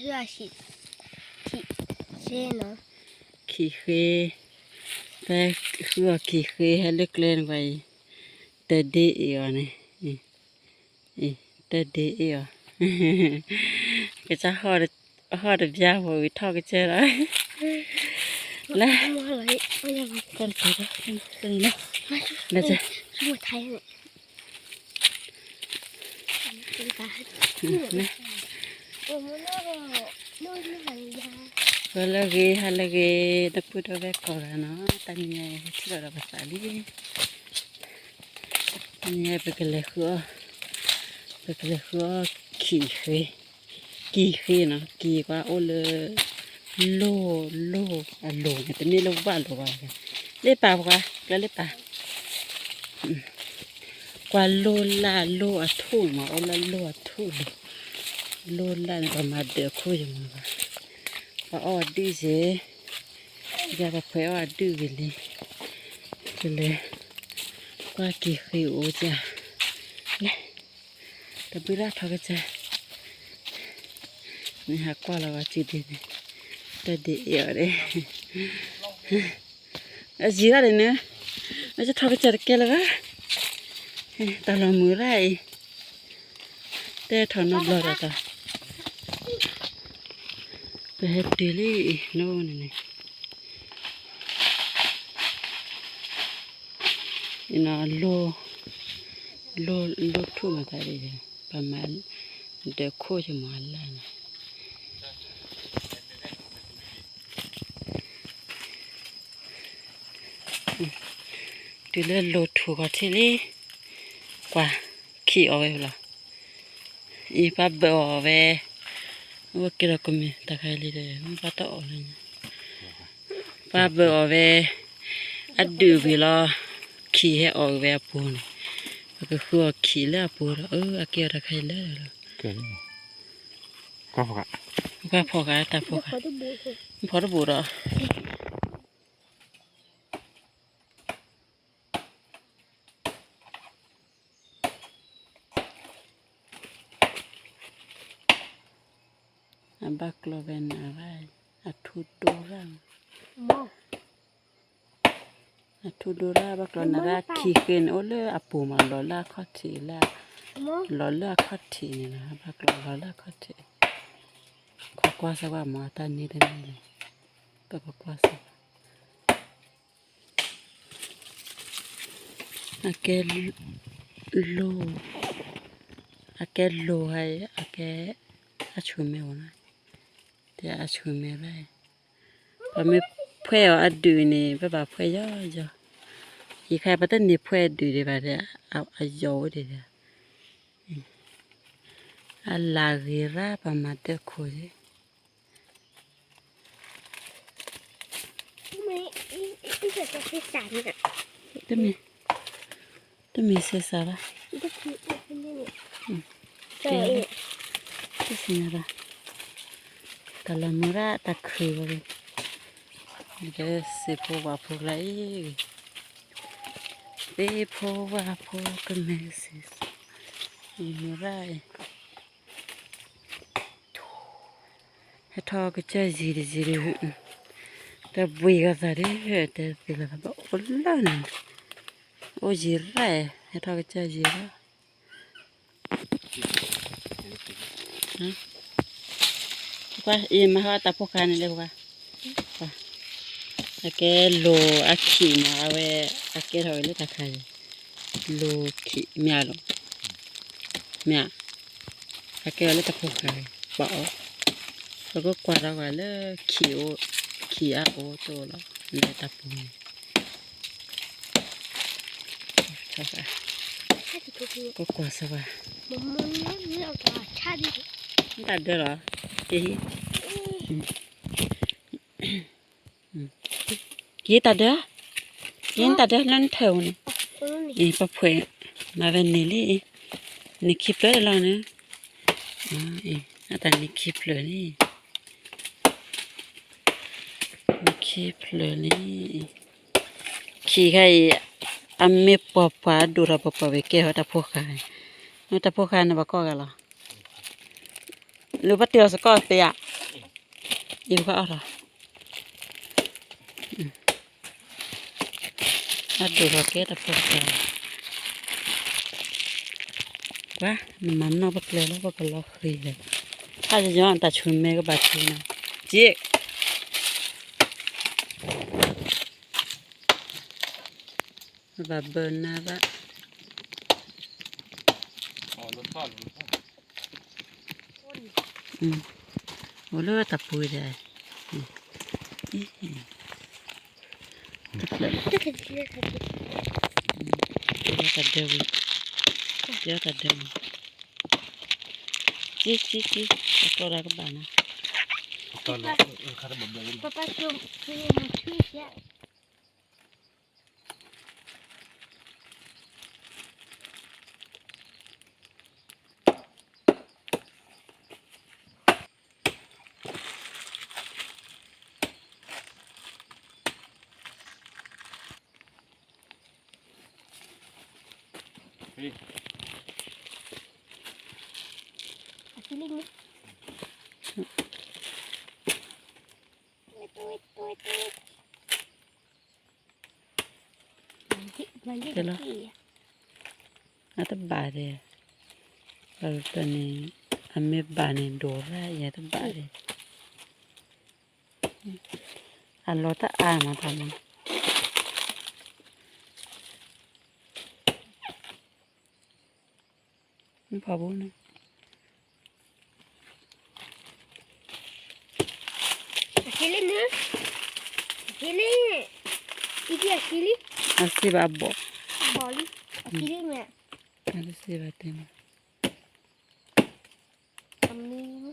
是要洗เนาะขี้เคแต่คือว่าขี้เคให้เล็กเล่นไว้แต่ดีอีกนี่แต่ดีอีกก็จะหอดยาหัววิทอก็เจอแล้วแล้วกันไปแล้วกันนี่เนาะแล้วจะสมุทรไทยเนี่ยนะhalagi dapat dah korana tanya sudah dapat tali tanya bekerja kih na kih qua ole lo itu ni lo balu lepa qua lo atu ma ole lo atu lo la ni ma de ko maอ๋อดีสิอยากไปอ๋อดูวิลีก็เลยกว่ากี่คืโอจ้ะเนี่ยแต่บิราทก็จะนี่หากว่าเราจีดีเนี่ยแต่ดีเยอะเลยจีราเลยเนอะเราจะทำก็จะเกล้าตลอดมือไรแต่ถอนนบลอดต่อไปเฮ็ดดีเลยโน่นนี่น่ะโลทุ่มอะไรเลยประมาณเด็กโคจะมาแล้วดีเลยโลทุ่ก็ทีนี้กว่าขี้เอาไว้ละอีป้าเบอไว้ว่ากินอะไรมีตะไคร้เลยมันป้าต่อเลยป้าเบอไว้อัดดูวิลาขี้ให้ออกไว้ปูนก็คือขี้เล่ปูนอาเกี่ยวตะไคร้เลยก็พอกะแต่พอกะพอได้บูรอบักโลเวนอะไรทุดูร่างทุดูร่างบักโลนาราขี้เกินโอเลอปูมาลอล่าข้อทีละลอล่าข้อทีนี่นะบักโลลอล่าข้อทีขอกว่าสว่าหมอตานี้ได้ไหมเลยก็ขอกว่าสอาเกโลให้อาเกอาชูเมวนะเดี๋ยวอาชูเมวได้พอไม่เพื่อเอาดูนี่แบบเพื่อย่ออีใครปัตตานีเพื่อดูดีแบบเนี้ยเอาโย่ดีเดียลากีราประมาณเด็กคุยต้องมีเสียสละที่สินะตะลมุระตะคือเลยเดี๋ยวเสพว่าพวกไรเสพว่าพวกเมสิสมุระให้ทอก็จะจีรีแต่บุยก็จะได้แต่เป็นแบบโอ้ล่ะโอ้จีระให้ทอก็จะจีระว่าอีมาว่าตาพวกกันเลยว่าอาเกโลอาขีมาเอาไว้อาเกเราเลยตาใครโลขีเมียลเมียอาเกเลยตาพวกกันบ่แล้วก็กวาดเอาไว้เลยขีอาโอโตแล้วเลยตาปูใช่ไหมก็กวาดซะว่าตัดเด้อเหรอกี่ตัดเด้อยินตัดเด้อนั่นเท่านี่อีปะเผยมาเป็นนี่เลยนี่คลิปเลยแล้วเนี่ยแต่นี่คลิปเลยนี่คลิปเลยนี่ขี้ใครไม่ปอบปาดูระบบไปเกี่ยวกับพวกใครแต่พวกใครน่ะบ้าก็กันหรอหรือว่าเตียวสกอตเปีย yêu có rồi ăn được rồi kết tập rồi quá mà nó bắt leo nó bắt leo khỉ rồiถ้าจะย้อนตัดชุนแม่ก็บาดชุนนะเจ๊บาเบิร์นนะบะโอ้เลือดตะปุยเลยตะเลือดตะเดือดตะเดือดจี้ตะโกนอะไรก็บ้านะ Papa, show you my trees yet? I feeling it. Hello. Ada bare. Kalau tani ame bane dora ya tu bare. Alo ta ama tamu. Apa bune? Feeling it. Feeling it. Iki asili. Asli babo. Bali. Feeling it. Asli batemu. Kami